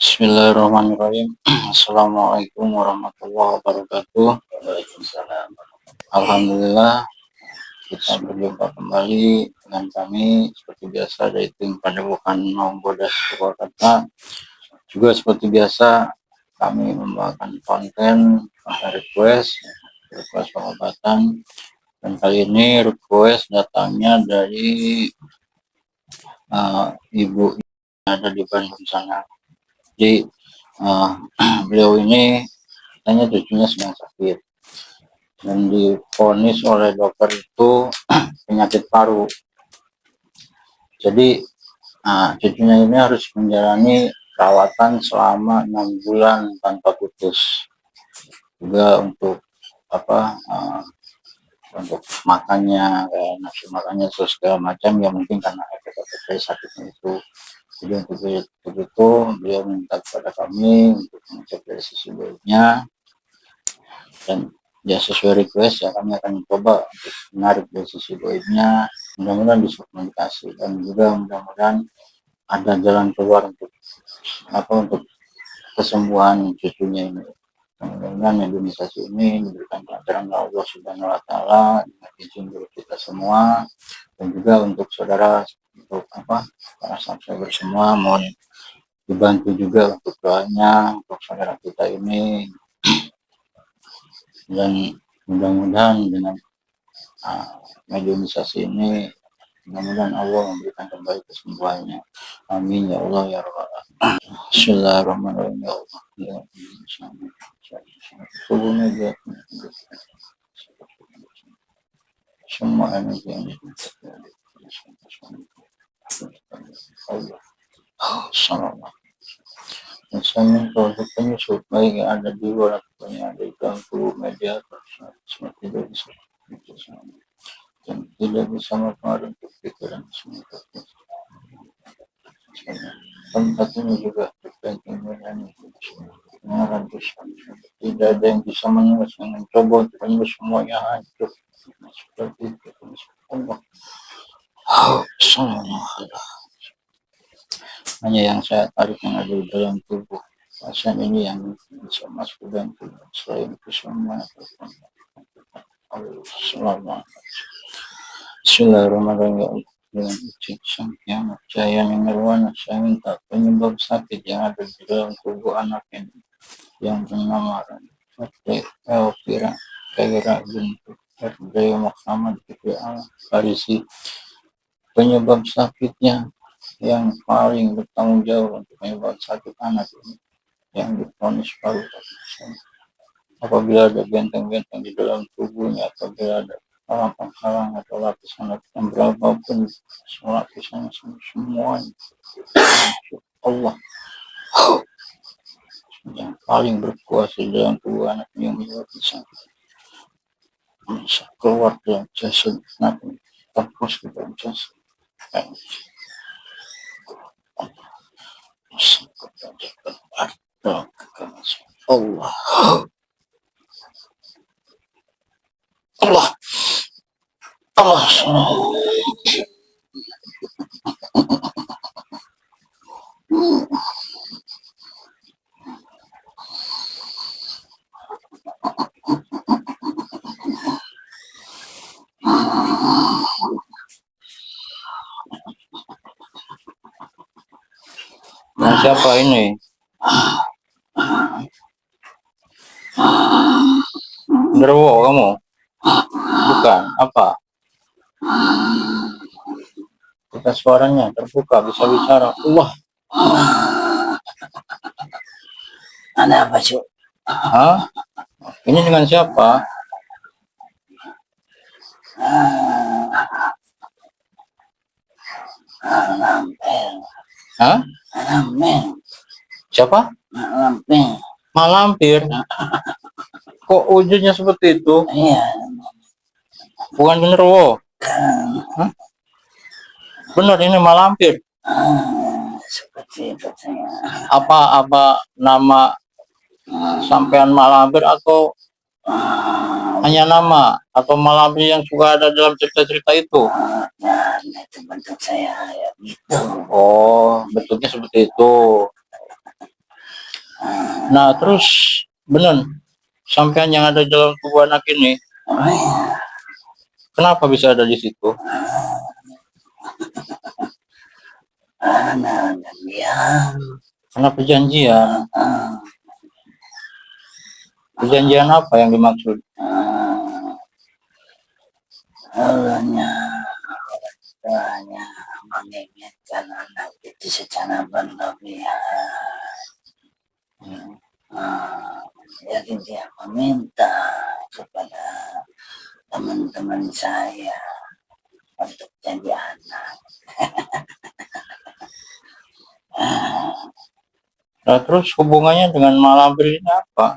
Bismillahirrahmanirrahim. Assalamualaikum warahmatullahi wabarakatuh. Alhamdulillah kita berjumpa kembali dengan kami seperti biasa dari tim Padepokan Maung Bodas Purwakarta. Juga seperti biasa kami membawakan konten request pengobatan, dan kali ini request datangnya dari ibu yang ada di Bandung sana. Jadi beliau ini katanya cucunya sedang sakit dan divonis oleh dokter itu penyakit paru. Jadi cucunya ini harus menjalani perawatan selama 6 bulan tanpa putus. Juga untuk untuk makannya, kayak nafsu makannya terus segala macam ya, mungkin karena efek-efek dari sakitnya itu. Jadi untuk itu beliau minta kepada kami untuk mengecek dari sisi baiknya, dan ya sesuai request ya kami akan coba untuk menarik dari sisi baiknya. Mudah-mudahan bisa komunikasi, dan juga mudah-mudahan ada jalan keluar untuk kesembuhan cucunya ini. Mudah-mudahan Indonesia ini diberikan kelancaran Allah Subhanahu wa taala dengan izin dari kita semua, dan juga untuk saudara, untuk para subscriber semua, mohon dibantu juga untuk doanya untuk saudara kita ini, dan mudah-mudahan dengan mediumisasi ini mudah-mudahan Allah memberikan kembali kesembuhannya. Amin ya Allah ya Rabbal alamin. Bismillahirrahmanirrahim. Ya Allah, ya tubuhnya dia semua energi yang Allah. Salam. Misalnya produk penyusup baik yang ada di luar atau yang ada di dalam tubuh media seperti tidak bisa, dan tidak bisa mempengaruhi pikiran semua. Tempat ini juga tergantung dengan tidak ada yang bisa mencoba untuk menembus semuanya hancur seperti itu. Allah. Hanya yang saya tarik yang ada di dalam tubuh pasien ini yang bisa masuk ke dalam tubuh, selain itu semua selama. Bismillahirrahmanirrahim. Dengan izin sang yang jaya nirwana, saya minta penyebab sakit yang ada di dalam tubuh anak ini yang bernama Elvira Kaira binti Erdaya Muhammad Farisi. Penyebab sakitnya yang paling bertanggung jawab untuk penyebab sakit anak ini yang divonis paru. Apabila ada benteng-benteng di dalam tubuhnya, apabila ada halang-halang atau lapisan-lapisan berapapun, lapisan semuanya Allah yang paling berkuasa dalam tubuh anak yang menyebabkan sakit bisa keluar dalam jasad anak ini, terpus ke dalam jasad Allah. Allah Allah. Nah, siapa ini? Nderwo kamu? Bukan, apa? Kita suaranya terbuka, bisa bicara. Allah. Ada apa, Cuk? Hah? Ini dengan siapa? Hah? Siapa? Malampir. Kok wujudnya seperti itu? Iya. Bukan genderuwo. Hah? Benar ini malampir. Seperti itu. Apa nama sampean malampir atau hanya nama, atau malampir yang suka ada dalam cerita-cerita itu? Nah, itu bentuk saya ya gitu. Oh, bentuknya seperti itu. Nah, terus bener sampean yang ada dalam tubuh anak ini, kenapa bisa ada di situ? Karena perjanjian. Perjanjian apa yang dimaksud? Allahnya menginginkan anak itu secara berlebihan. Jadi dia meminta kepada teman-teman saya untuk jadi anak. Nah, terus hubungannya dengan Malampir ini apa?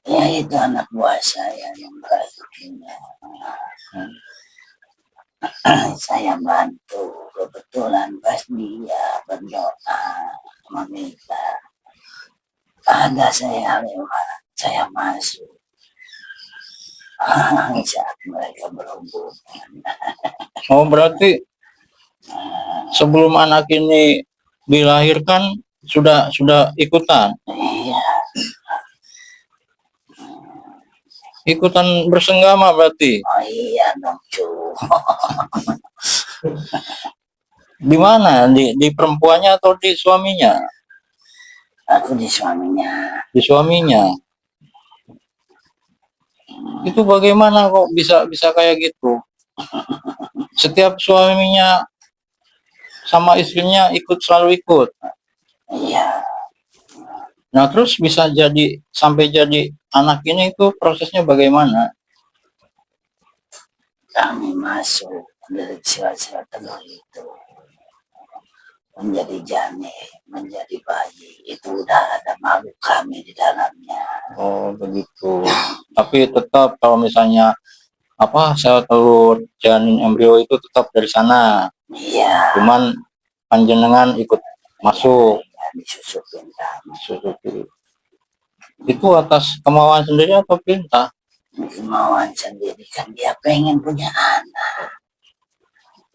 Ya itu anak buah saya yang merasakannya. Saya bantu, kebetulan pas dia berdoa meminta, ada saya lewat, saya masuk. Saat mereka berhubungan. Oh, berarti sebelum anak ini dilahirkan sudah ikutan? Iya. Ikutan bersenggama berarti? Oh iya dong, cu. Di mana? Di perempuannya atau di suaminya? Aku di suaminya. Di suaminya. Itu bagaimana kok bisa kayak gitu? Setiap suaminya sama istrinya selalu ikut. Iya. Nah, terus bisa jadi sampai jadi anak ini itu prosesnya bagaimana? Kami masuk dari sila-sila telur itu menjadi janin, menjadi bayi, itu udah ada makhluk kami di dalamnya. Oh begitu. Tapi tetap kalau misalnya sel telur, janin, embrio itu tetap dari sana. Iya. Cuman panjenengan ikut masuk. Ya, disusupin kami. Itu atas kemauan sendiri atau perintah? Kemauan sendiri, kan dia pengen punya anak.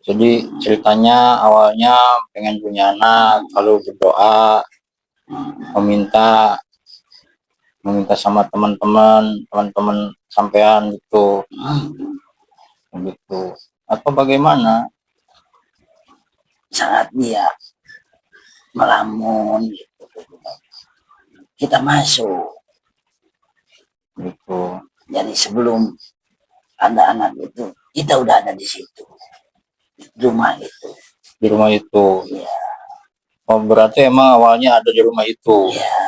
Jadi ceritanya awalnya pengen punya anak, lalu berdoa, meminta sama teman-teman sampean gitu. Begitu. Atau bagaimana? Saat dia melamun gitu, kita masuk. Gitu. Jadi sebelum ada anak itu, kita udah ada di situ. Di rumah itu. Di rumah itu. Iya. Oh, berarti emang awalnya ada di rumah itu. Iya.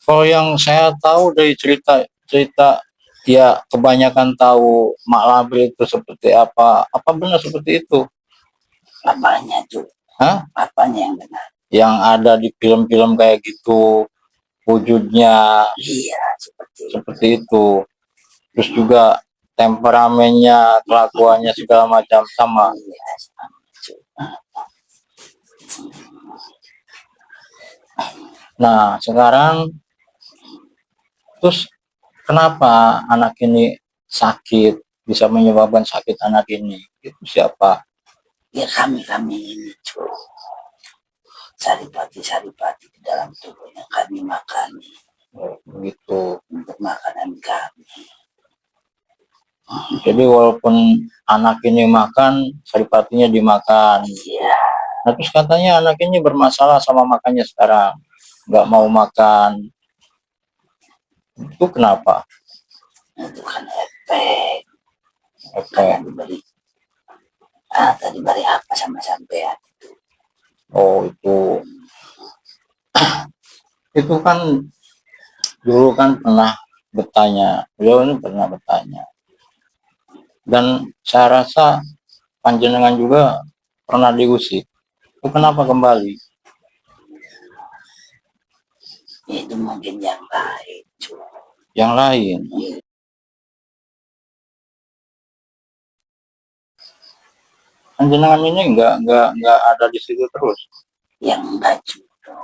Kalau yang saya tahu dari cerita ya kebanyakan tahu Mak Lampir itu seperti apa benar seperti itu? Apanya tuh? Hah? Apanya yang benar? Yang ada di film-film kayak gitu wujudnya. Iya, seperti itu. Terus juga temperamennya, kelakuannya segala macam sama. Iya, sama. Nah, sekarang terus kenapa anak ini sakit, bisa menyebabkan sakit anak ini? Itu siapa? Ya kami ini tuh. Saripati di dalam tubuhnya kami makani. Oh, begitu. Untuk makanan kami. Jadi walaupun anak ini makan, saripatinya dimakan. Iya. Nah, terus katanya anak ini bermasalah sama makannya sekarang. Nggak mau makan. Itu kenapa? Itu kan efek. Tadi beri apa sama sampean itu? Oh itu. Itu kan dulu kan pernah bertanya. Beliau ini pernah bertanya. Dan saya rasa panjenengan juga pernah diusik. Itu kenapa kembali? Itu mungkin yang lain. Yang lain? Panjenengan ini nggak ada di situ terus? Yang enggak juga.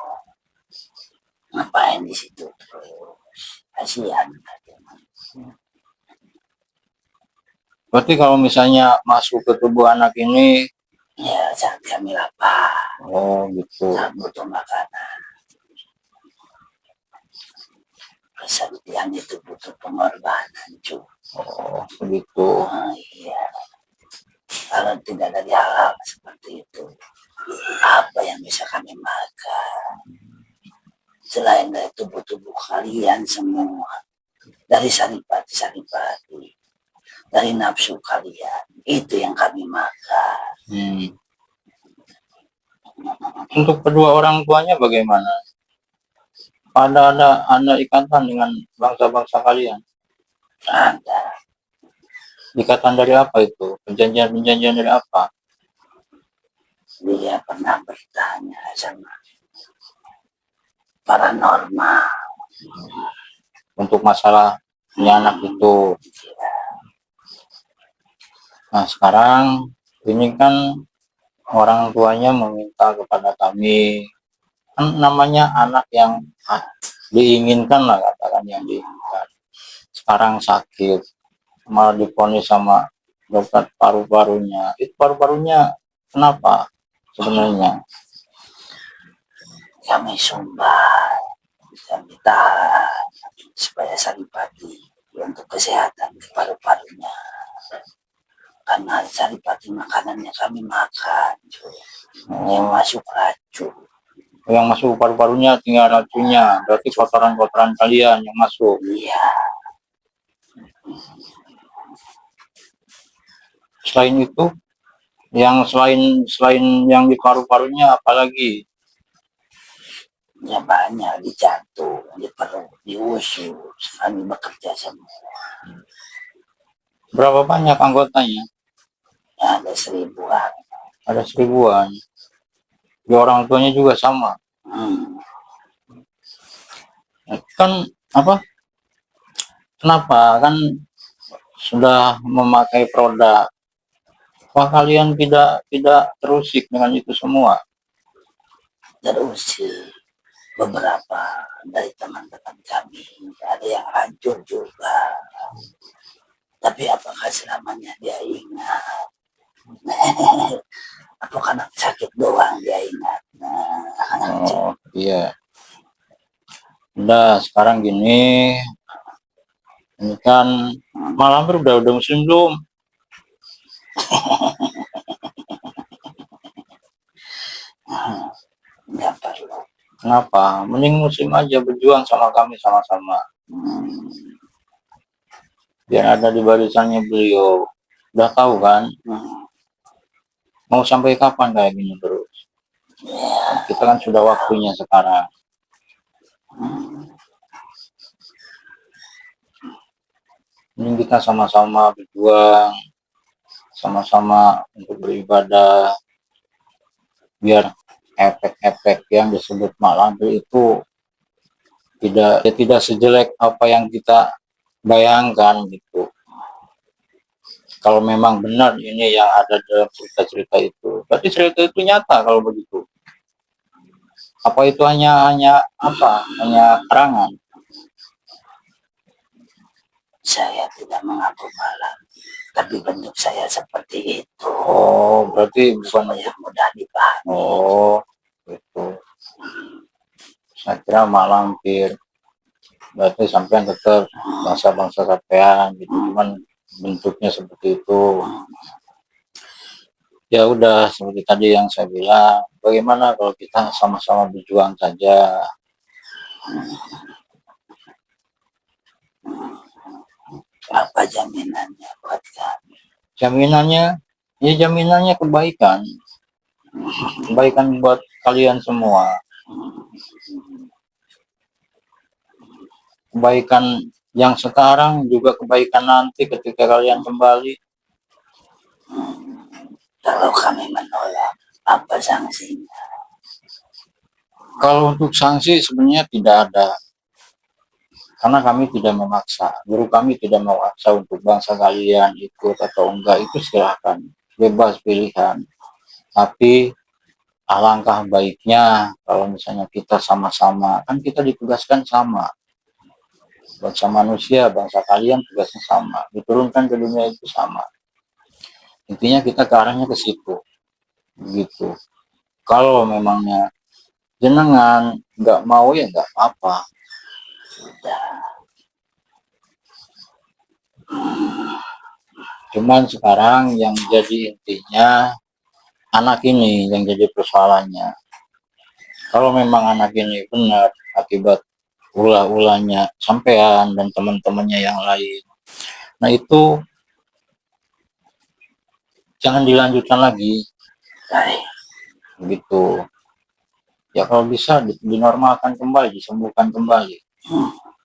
Ngapain di situ terus? Kasihan. Berarti kalau misalnya masuk ke tubuh anak ini, ya jangan kami lapar. Oh gitu. Saat butuh makanan. Kesaktian itu butuh pengorbanan, cuy. Oh begitu. Iya. Kalau tidak dari hal-hal seperti itu, apa yang bisa kami makan? Selain dari tubuh-tubuh kalian semua, dari saripati-saripati, dari nafsu kalian, itu yang kami makan. Untuk kedua orang tuanya bagaimana? Ada ikatan dengan bangsa-bangsa kalian? Ada. Ikatan dari apa itu? Perjanjian dari apa? Dia pernah bertanya sama paranormal. Untuk masalah anak itu. Nah sekarang ini kan orang tuanya meminta kepada kami, kan namanya anak yang diinginkan lah, katakan yang diinginkan. Sekarang sakit, malah diponis sama dokter paru-parunya. Itu paru-parunya kenapa sebenarnya? Kami sumbang, kami tahan supaya saripati untuk kesehatan paru-parunya. Karena saripati makanannya kami makan, yang masuk racun. Yang masuk paru-parunya tinggal racunnya, berarti kotoran-kotoran kalian yang masuk. Iya. Selain itu, yang selain yang di paru-parunya apalagi? Ya banyak, di jantung, di perut, di usus, kami bekerja semua. Berapa banyak anggotanya? Ya, ada 1000-an. Ada 1000-an. Di orang tuanya juga sama. Kan apa? Kenapa? Kan sudah memakai produk. Wah, kalian tidak terusik dengan itu semua? Terusik. Beberapa dari teman-teman kami ada yang hancur juga. Tapi apakah selamanya dia ingat? Atau karena sakit doang dia ingat? Oh iya. Udah sekarang gini, ini kan malam udah musim belum? Nggak perlu. Kenapa? Mending musim aja, berjuang sama kami sama-sama. Biar ada di barisannya beliau. Udah tahu kan? Mau sampai kapan kayak gini terus? Kita kan sudah waktunya sekarang. Mending kita sama-sama berjuang, sama-sama untuk beribadah, biar efek-efek yang disebut mak lampir itu tidak sejelek apa yang kita bayangkan gitu. Kalau memang benar ini yang ada dalam cerita-cerita itu, berarti cerita itu nyata kalau begitu. Apa itu hanya karangan? Saya tidak mengaku malam, tapi bentuk saya seperti itu. Oh, berarti bukan yang mudah dipahami. Oh, itu. Saya kira mak lampir. Berarti sampean tetap bangsa-bangsa sampean gitu, cuman bentuknya seperti itu. Ya udah, seperti tadi yang saya bilang, bagaimana kalau kita sama-sama berjuang saja? Apa jaminannya buat kami? Jaminannya kebaikan buat kalian semua. Kebaikan yang sekarang juga kebaikan nanti ketika kalian kembali. Kalau kami menolak, apa sanksinya? Kalau untuk sanksi sebenarnya tidak ada, karena kami tidak memaksa. Guru kami tidak memaksa untuk bangsa kalian ikut atau enggak, itu silahkan, bebas pilihan. Tapi alangkah baiknya kalau misalnya kita sama-sama, kan kita ditugaskan sama, bangsa manusia, bangsa kalian tugasnya sama, diturunkan ke dunia itu sama. Intinya kita ke arahnya ke situ, begitu. Kalau memangnya jenengan nggak mau ya nggak apa-apa. Sudah. Cuman sekarang yang jadi intinya anak ini yang jadi persoalannya. Kalau memang anak ini benar akibat ulah-ulahnya sampean dan teman-temannya yang lain, nah itu jangan dilanjutkan lagi. Baik. Begitu. Ya kalau bisa dinormalkan kembali, disembuhkan kembali.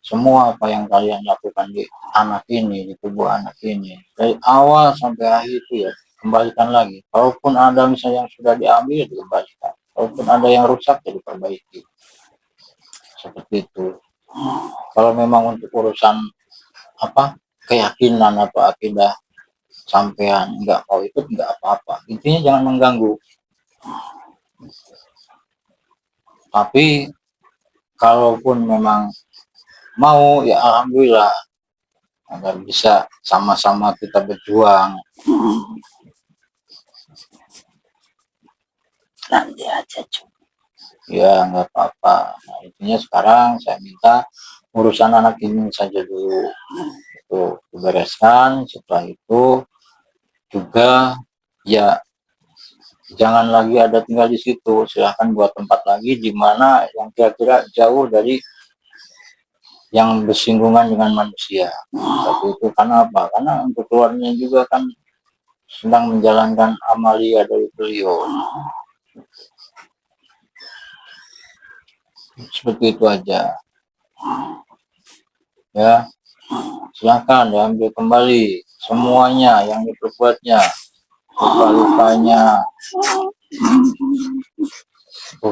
Semua apa yang kalian lakukan di anak ini, di tubuh anak ini, dari awal sampai akhir itu ya kembalikan lagi. Kalaupun ada misalnya yang sudah diambil, dikembalikan. Kalaupun ada yang rusak, ya diperbaiki. Seperti itu. Kalau memang untuk urusan apa keyakinan atau akidah sampean nggak mau ikut, nggak apa-apa. Intinya jangan mengganggu. Tapi kalaupun memang mau, ya alhamdulillah, agar bisa sama-sama kita berjuang. Nanti aja cuy. Ya nggak apa-apa. Nah, intinya sekarang saya minta urusan anak ini saja dulu itu dibereskan. Setelah itu juga ya jangan lagi ada tinggal di situ. Silahkan buat tempat lagi di mana yang kira-kira jauh dari yang bersinggungan dengan manusia. Tapi itu karena apa? Karena untuk keluarnya juga kan sedang menjalankan amalia dari beliau. Seperti itu aja. Ya, silakan diambil kembali semuanya yang diperbuatnya, luka-lukanya,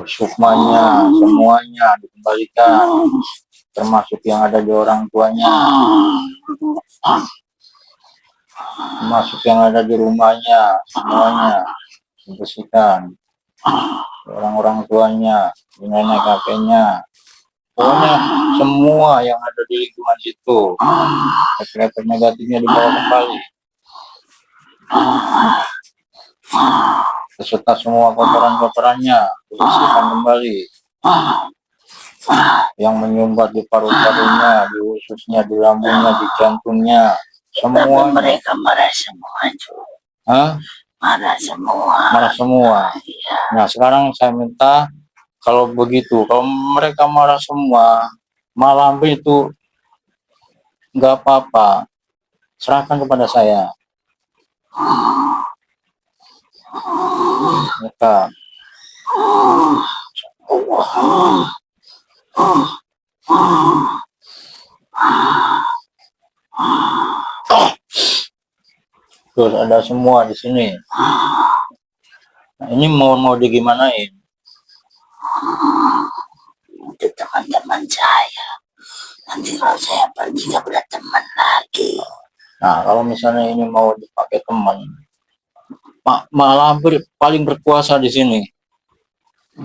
sukmanya, semuanya dikembalikan, termasuk yang ada di orang tuanya, termasuk yang ada di rumahnya, semuanya dibersihkan, orang-orang tuanya, di nenek kakeknya, pokoknya semua yang ada di lingkungan situ, efek negatifnya dibawa kembali, beserta semua kotoran-kotorannya dibersihkan kembali, yang menyumbat di paru-parunya, di ususnya, di lambungnya, di jantungnya, Tapi semuanya. mereka marah semua cuy. Hah? Marah semua. Marah semua. Iya. Nah sekarang saya minta kalau begitu, kalau mereka marah semua, malam itu nggak apa-apa, serahkan kepada saya. Mereka terus ada semua di sini. Nah, ini mau digimanain? Itu teman-teman saya. Nanti kalau saya pergi gak punya teman lagi. Nah kalau misalnya ini mau dipakai teman, malah paling berkuasa di sini.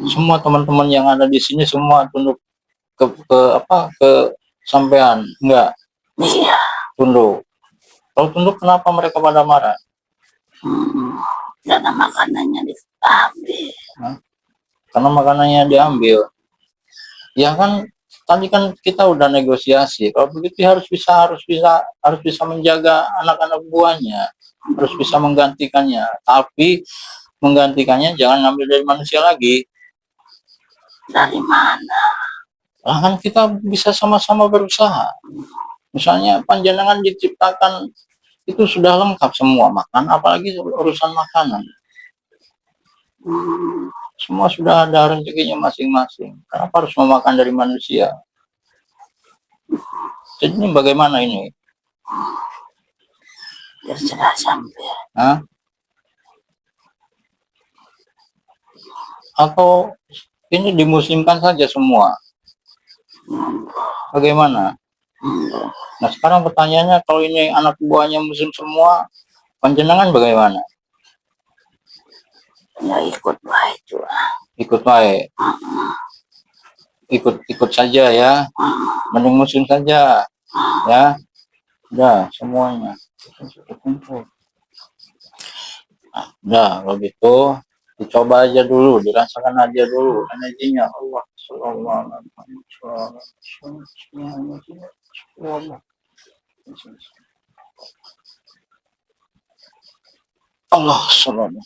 Semua teman-teman yang ada di sini semua tunduk ke sampean, enggak? Iya. Tunduk. Kalau tunduk kenapa mereka pada marah? Karena makanannya diambil. Karena makanannya diambil. Ya kan tadi kan kita udah negosiasi. Kalau begitu harus bisa menjaga anak-anak buahnya, harus bisa menggantikannya. Tapi menggantikannya jangan ngambil dari manusia lagi. Dari mana? Lah kan kita bisa sama-sama berusaha. Misalnya panjenengan diciptakan itu sudah lengkap semua makan, apalagi urusan makanan. Semua sudah ada rezekinya masing-masing. Kenapa harus memakan dari manusia? Jadi ini bagaimana ini? Terserah sampai. Hah? Atau ini dimuslimkan saja semua? Bagaimana? Nah sekarang pertanyaannya, kalau ini anak buahnya muslim semua, panjenengan bagaimana? Ya ikut baik juga. Ikut baik. Ikut saja ya. Mending muslim saja. Ya. Udah semuanya. Nah, udah kalau gitu Dicoba aja dulu, dirasakan aja dulu energinya. Allah sallallahu alaihi wasallam. Allah sallallahu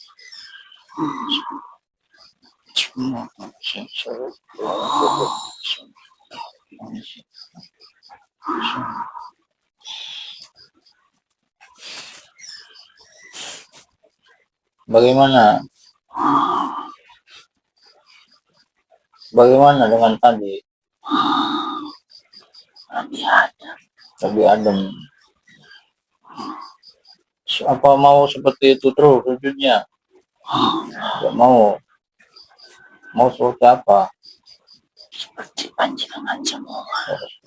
Bagaimana? Bagaimana dengan tadi? Lebih adem. Apa mau seperti itu terus wujudnya? Tidak mau. Mau seperti apa? Seperti panjangan semua.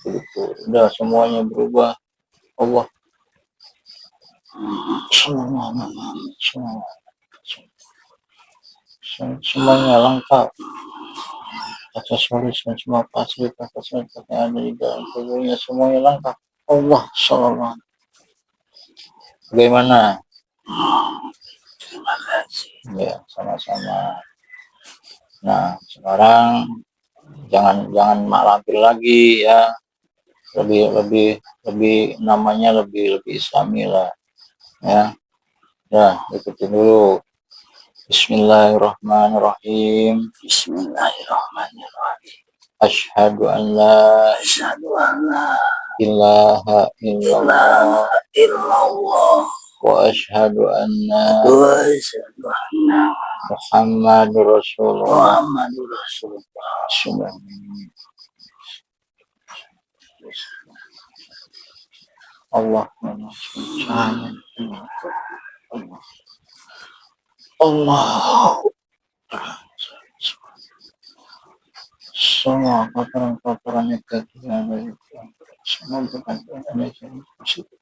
Itu. Udah semuanya berubah. Allah. Semuanya lengkap. Aksesoris dan semua fasilitas yang ada di dalam tubuhnya semuanya lengkap. Allah sallallahu. Bagaimana? Terima kasih. Ya, sama-sama. Nah, sekarang jangan mak lampir lagi ya. Lebih namanya lebih islami lah. Ya. Ya, ikutin dulu. Bismillahirrahmanirrahim. Bismillahirrahmanirrahim. Asyhadu an la ilaha illallah wa asyhadu anna Muhammadur Rasulullah. Allah semua kotoran-kotoran negatif yang ada itu semua bukan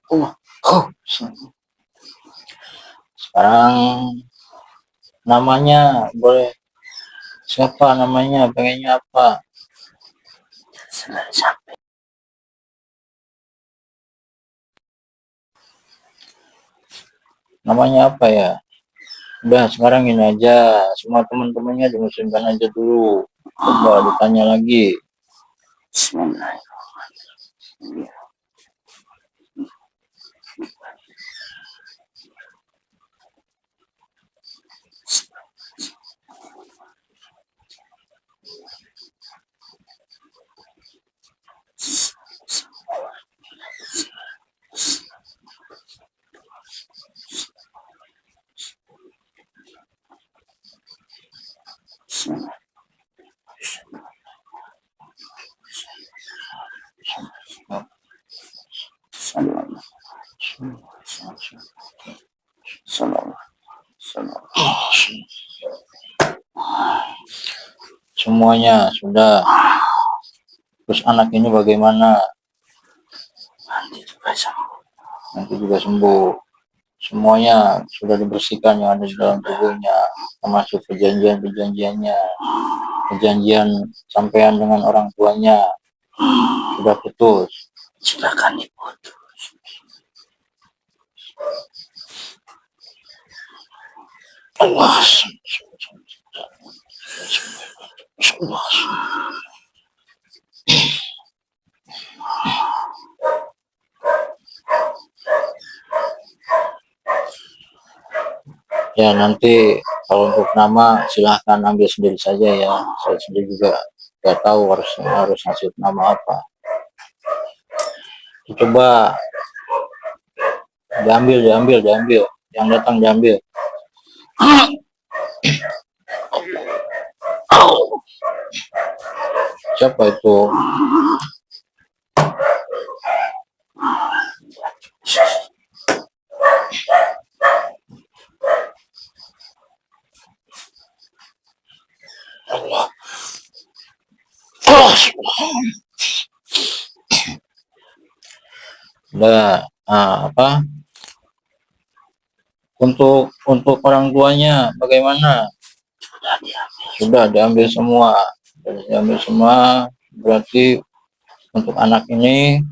Allah. Sekarang namanya boleh siapa namanya, pengennya apa? Namanya apa ya? Udah sekarang ini aja, semua teman-temannya dimuslimkan aja dulu. Coba ditanya lagi. Bismillahirrahmanirrahim. Semuanya sudah. Terus anak ini bagaimana? Nanti juga sembuh. Semuanya sudah dibersihkan yang ada di dalam tubuhnya, termasuk perjanjian-perjanjiannya, perjanjian sampean dengan orang tuanya sudah putus. Silakan diputus. Allah. Ya nanti kalau untuk nama silahkan ambil sendiri saja ya. Saya sendiri juga nggak tahu harus ngasih nama apa. Coba diambil, yang datang diambil. Siapa itu? Allah. Udah, apa? Untuk orang tuanya bagaimana? Sudah diambil semua. Berarti untuk anak ini,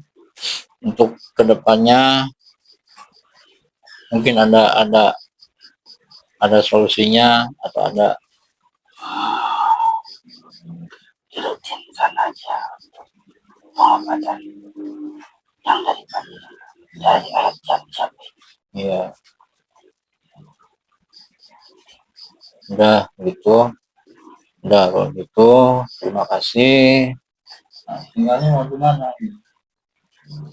untuk kedepannya mungkin ada solusinya atau ada? Dirutinkan aja untuk pengobatan yang dari ayat jam-jam. Iya. Udah gitu. Udah kalau gitu, terima kasih. Nah, tinggalnya mau di mana?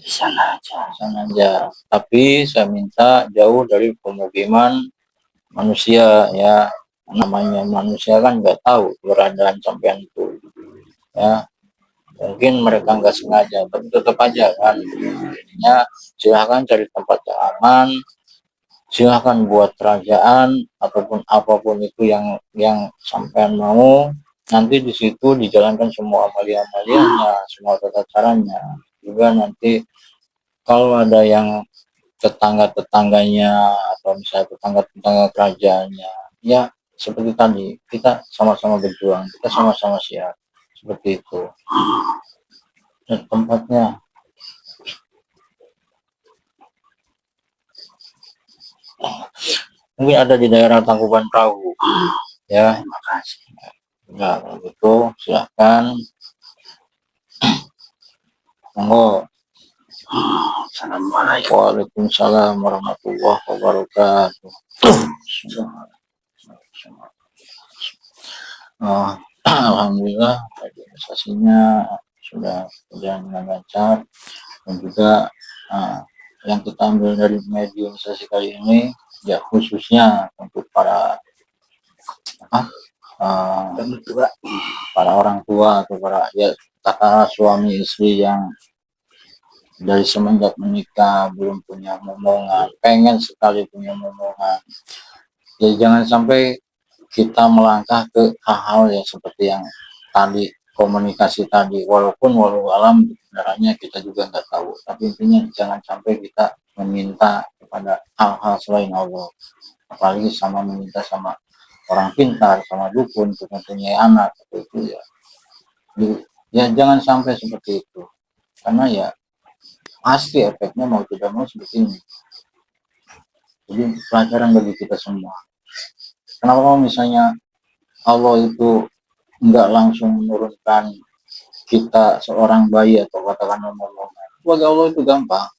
Di sana aja. Sana aja. Tapi saya minta jauh dari pemukiman manusia ya. Namanya manusia kan nggak tahu keberadaan sampean itu. Ya, mungkin mereka nggak sengaja, tapi tetap aja kan. Intinya silahkan cari tempat yang aman, silahkan buat kerajaan ataupun apapun itu yang sampean mau, nanti di situ dijalankan semua amalia-amaliannya, semua tata caranya. Juga nanti kalau ada yang tetangga-tetangganya atau misalnya tetangga-tetangga kerajaannya, ya seperti tadi kita sama-sama berjuang, kita sama-sama siap seperti itu. Dan tempatnya mungkin ada di daerah Tangkuban Perahu ya. Terima kasih. Ya kalau gitu silahkan, monggo. Assalamualaikum. Waalaikumsalam warahmatullahi wabarakatuh. Alhamdulillah organisasinya sudah berjalan dengan lancar, dan juga yang kita ambil dari media organisasi kali ini ya khususnya untuk para para orang tua atau para ya kata suami istri yang dari semenjak menikah belum punya momongan, pengen sekali punya momongan. Ya jangan sampai kita melangkah ke hal-hal yang seperti yang tadi, komunikasi tadi, walaupun walau alam sebenarnya kita juga nggak tahu, tapi intinya jangan sampai kita meminta kepada hal-hal selain Allah, apalagi sama meminta sama orang pintar, sama dukun untuk mempunyai anak itu ya. Ya jangan sampai seperti itu, karena ya pasti efeknya mau tidak mau seperti ini. Jadi pelajaran bagi kita semua. Kenapa misalnya Allah itu nggak langsung menurunkan kita seorang bayi atau katakan momongan? Bagi Allah itu gampang.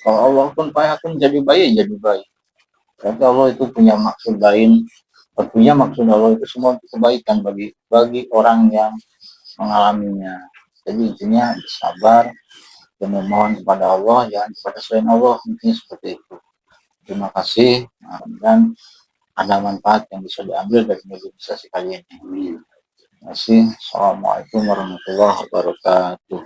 Kalau Allah pun payahkan jadi bayi, jadi bayi. Berarti Allah itu punya maksud lain. Tentunya maksud Allah itu semua untuk kebaikan bagi orang yang mengalaminya. Jadi intinya sabar dan memohon kepada Allah, jangan kepada selain Allah. Intinya seperti itu. Terima kasih, dan ada manfaat yang bisa diambil dari negosiasi kali ini. Terima kasih. Assalamualaikum warahmatullahi wabarakatuh.